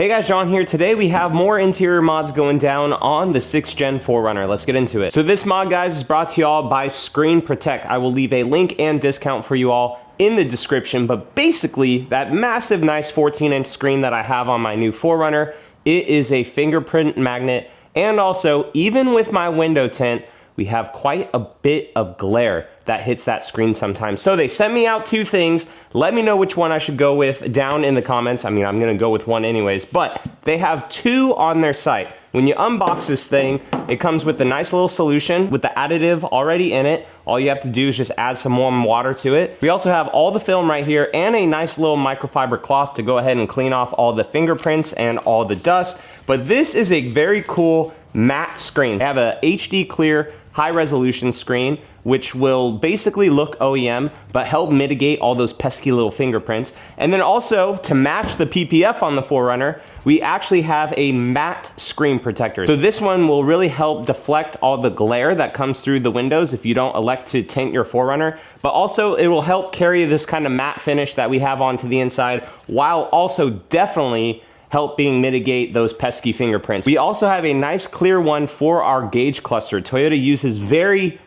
Hey guys, John here. Today we have more interior mods going down on the 6th Gen 4Runner. Let's get into it. So this mod, guys, is brought to you all by Screen ProTech. I will leave a link and discount for you all in the description, but basically that massive nice 14-inch screen that I have on my new 4Runner, it is a fingerprint magnet, and also even with my window tint, we have quite a bit of glare that hits that screen sometimes. So they sent me out two things. Let me know which one I should go with down in the comments. I mean, I'm gonna go with one anyways, but they have two on their site. When you unbox this thing, it comes with a nice little solution with the additive already in it. All you have to do is just add some warm water to it. We also have all the film right here and a nice little microfiber cloth to go ahead and clean off all the fingerprints and all the dust. But this is a very cool matte screen. They have a HD clear high resolution screen, which will basically look OEM, but help mitigate all those pesky little fingerprints. And then also, to match the PPF on the 4Runner, we actually have a matte screen protector. So this one will really help deflect all the glare that comes through the windows if you don't elect to tint your 4Runner, but also it will help carry this kind of matte finish that we have onto the inside, while also definitely helping mitigate those pesky fingerprints. We also have a nice clear one for our gauge cluster. Toyota uses very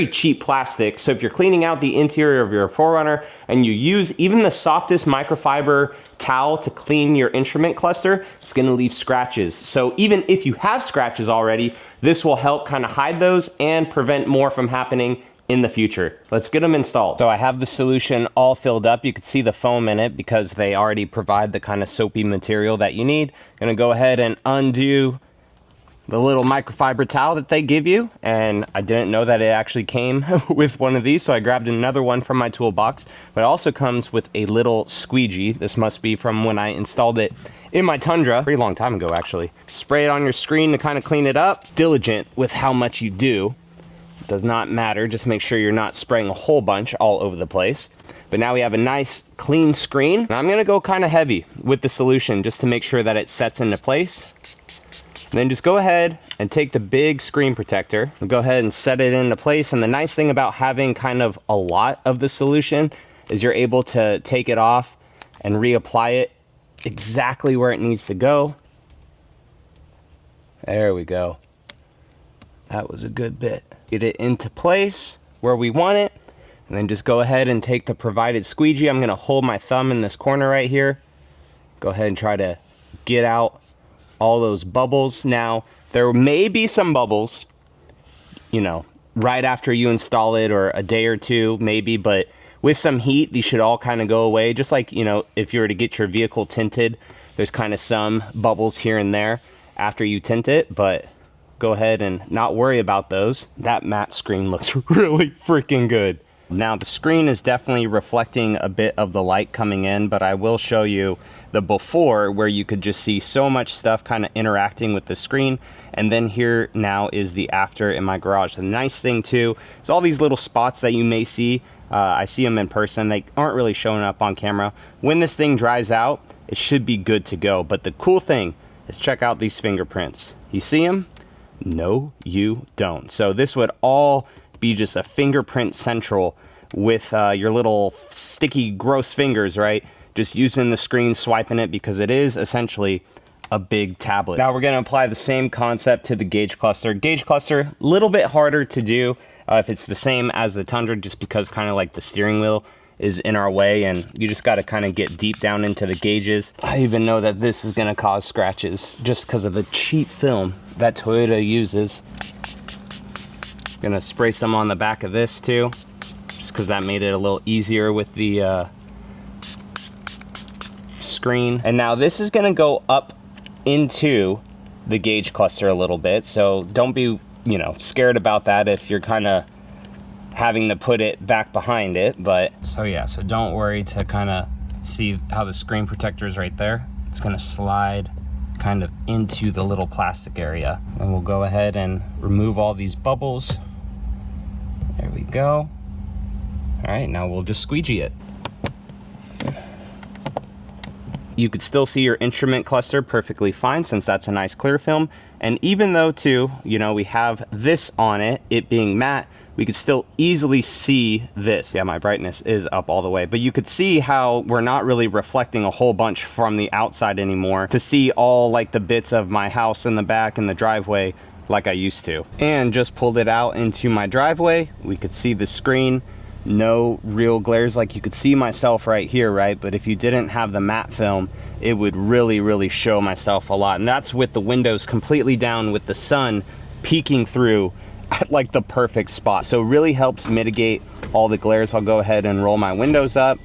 cheap plastic, so if you're cleaning out the interior of your 4Runner and you use even the softest microfiber towel to clean your instrument cluster, it's gonna leave scratches. So even if you have scratches already, this will help kind of hide those and prevent more from happening in the future. Let's get them installed. So I have the solution all filled up. You can see the foam in it because they already provide the kind of soapy material that you need. I'm gonna go ahead and undo the little microfiber towel that they give you, and I didn't know that it actually came with one of these, so I grabbed another one from my toolbox. But it also comes with a little squeegee. This must be from when I installed it in my Tundra, a pretty long time ago actually. Spray it on your screen to kind of clean it up. Diligent with how much you do. Does not matter, just make sure you're not spraying a whole bunch all over the place. But now we have a nice clean screen, and I'm gonna go kind of heavy with the solution just to make sure that it sets into place. And then just go ahead and take the big screen protector and go ahead and set it into place. And the nice thing about having kind of a lot of the solution is you're able to take it off and reapply it exactly where it needs to go. There we go. That was a good bit. Get it into place where we want it, and then just go ahead and take the provided squeegee. I'm gonna hold my thumb in this corner right here. Go ahead and try to get out all those bubbles. Now, there may be some bubbles, you know, right after you install it, or a day or two maybe, but with some heat, these should all kind of go away. Just like, you know, if you were to get your vehicle tinted, there's kind of some bubbles here and there after you tint it, but go ahead and not worry about those. That matte screen looks really freaking good. Now the screen is definitely reflecting a bit of the light coming in, but I will show you the before where you could just see so much stuff kind of interacting with the screen. And then here now is the after in my garage. The nice thing too is all these little spots that you may see, I see them in person. They aren't really showing up on camera. When this thing dries out, it should be good to go. But the cool thing is check out these fingerprints. You see them? No, you don't. So this would all be just a fingerprint central with your little sticky, gross fingers, right? Just using the screen, swiping it, because it is essentially a big tablet. Now we're gonna apply the same concept to the gauge cluster. Gauge cluster, a little bit harder to do if it's the same as the Tundra, just because kind of like the steering wheel is in our way, and you just got to kind of get deep down into the gauges. I even know that this is going to cause scratches just because of the cheap film that Toyota uses. Gonna spray some on the back of this too, just because that made it a little easier with the screen. And now this is gonna go up into the gauge cluster a little bit, so don't be, you know, scared about that if you're kind of having to put it back behind it. But so yeah, so don't worry to kind of see how the screen protector is right there. It's gonna slide kind of into the little plastic area, and we'll go ahead and remove all these bubbles. There we go. All right, now we'll just squeegee it. You could still see your instrument cluster perfectly fine, since that's a nice clear film. And even though too, you know, we have this on it, it being matte, we could still easily see this. Yeah, my brightness is up all the way, but you could see how we're not really reflecting a whole bunch from the outside anymore to see all like the bits of my house in the back and the driveway like I used to. And just pulled it out into my driveway. We could see the screen, no real glares. Like you could see myself right here, right? But if you didn't have the matte film, it would really show myself a lot. And that's with the windows completely down, with the sun peeking through at like the perfect spot. So it really helps mitigate all the glares. I'll go ahead and roll my windows up,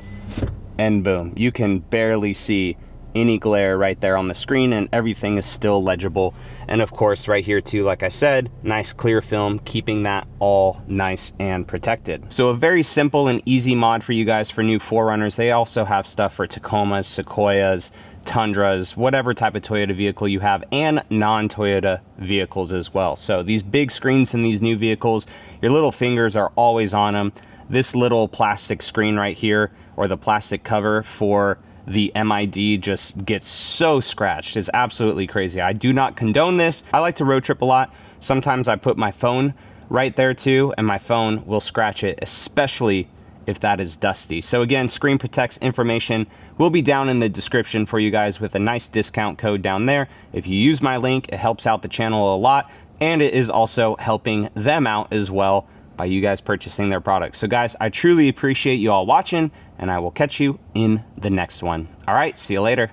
and boom, you can barely see any glare right there on the screen, and everything is still legible. And of course right here too, like I said, nice clear film, keeping that all nice and protected. So a very simple and easy mod for you guys for new 4Runners. They also have stuff for Tacomas, Sequoias, Tundras, whatever type of Toyota vehicle you have, and non-Toyota vehicles as well. So these big screens in these new vehicles, your little fingers are always on them. This little plastic screen right here, or the plastic cover for the MID, just gets so scratched. It's absolutely crazy. I do not condone this. I like to road trip a lot. Sometimes I put my phone right there too, and my phone will scratch it, especially if that is dusty. So again, Screen ProTech's information will be down in the description for you guys with a nice discount code down there. If you use my link, it helps out the channel a lot, and it is also helping them out as well by you guys purchasing their products. So guys, I truly appreciate you all watching, and I will catch you in the next one. All right, see you later.